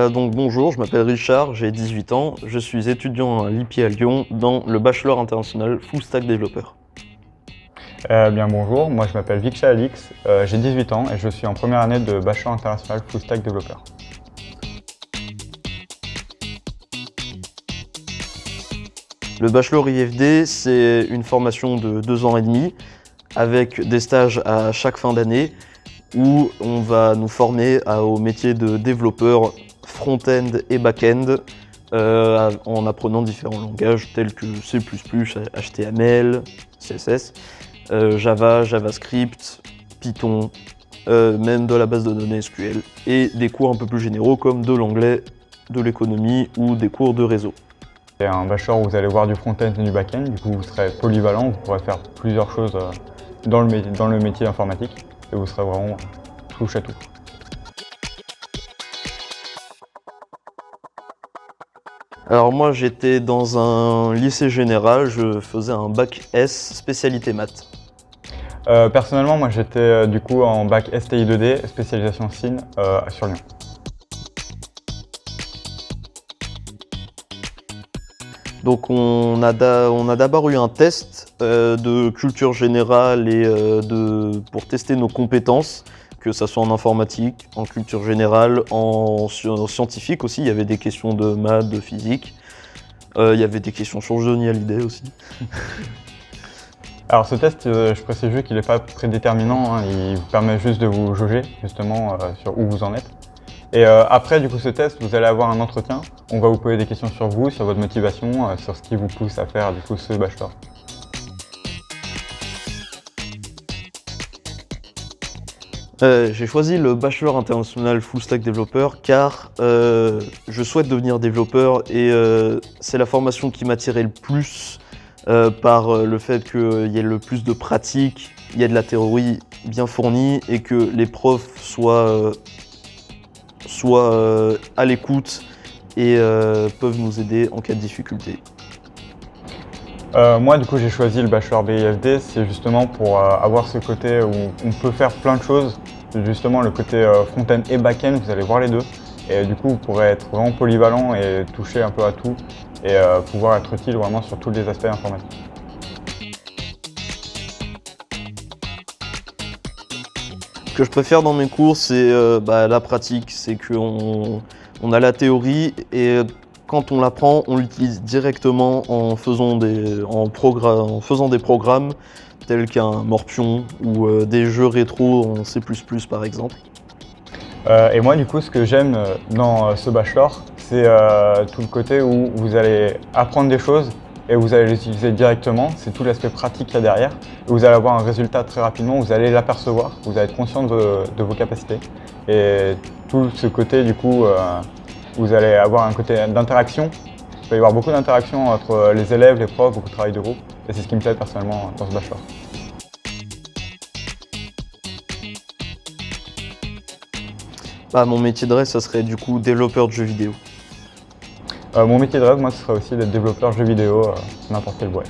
Donc bonjour, je m'appelle Richard, j'ai 18 ans, je suis étudiant à l'IPI à Lyon dans le Bachelor International Full Stack Developer. Bien bonjour, moi je m'appelle Viksha Alix, j'ai 18 ans et je suis en première année de Bachelor International Full Stack Developer. Le Bachelor IFD, c'est une formation de 2 ans et demi avec des stages à chaque fin d'année où on va nous former au métier de développeur front-end et back-end en apprenant différents langages tels que C++, HTML, CSS, Java, JavaScript, Python, même de la base de données SQL et des cours un peu plus généraux comme de l'anglais, de l'économie ou des cours de réseau. C'est un bachelor où vous allez voir du front-end et du back-end, du coup vous serez polyvalent, vous pourrez faire plusieurs choses dans le métier informatique et vous serez vraiment touche à tout. Alors moi j'étais dans un lycée général, je faisais un bac S spécialité maths. Personnellement moi j'étais du coup en bac STI 2D, spécialisation SIN sur Lyon. Donc on a d'abord eu un test de culture générale et pour tester nos compétences, que ce soit en informatique, en culture générale, en scientifique aussi. Il y avait des questions de maths, de physique. Il y avait des questions sur Johnny Hallyday aussi. Alors ce test, je précise juste qu'il n'est pas prédéterminant, hein, il vous permet juste de vous jauger justement sur où vous en êtes. Et après du coup ce test, vous allez avoir un entretien. On va vous poser des questions sur vous, sur votre motivation, sur ce qui vous pousse à faire du coup ce bachelor. J'ai choisi le Bachelor International Full Stack Developer car je souhaite devenir développeur et c'est la formation qui m'attirait le plus par le fait qu'il y ait le plus de pratique, il y a de la théorie bien fournie et que les profs soient à l'écoute et peuvent nous aider en cas de difficulté. Moi du coup j'ai choisi le bachelor BIFD, c'est justement pour avoir ce côté où on peut faire plein de choses, justement le côté front-end et back-end, vous allez voir les deux, et du coup vous pourrez être vraiment polyvalent et toucher un peu à tout, et pouvoir être utile vraiment sur tous les aspects informatiques. Ce que je préfère dans mes cours, c'est la pratique, c'est qu'on a la théorie et quand on l'apprend, on l'utilise directement en faisant des programmes tels qu'un Morpion ou des jeux rétro en C++ par exemple. Et moi du coup ce que j'aime dans ce bachelor, c'est tout le côté où vous allez apprendre des choses et vous allez les utiliser directement, c'est tout l'aspect pratique qu'il y a derrière. Et vous allez avoir un résultat très rapidement, vous allez l'apercevoir, vous allez être conscient de vos capacités. Et tout ce côté du coup, vous allez avoir un côté d'interaction. Il va y avoir beaucoup d'interaction entre les élèves, les profs, beaucoup de travail de groupe. Et c'est ce qui me plaît personnellement dans ce bachelor. Mon métier de rêve, ça serait du coup développeur de jeux vidéo. Mon métier de rêve, moi, ce serait aussi d'être développeur jeux vidéo, n'importe quelle boîte.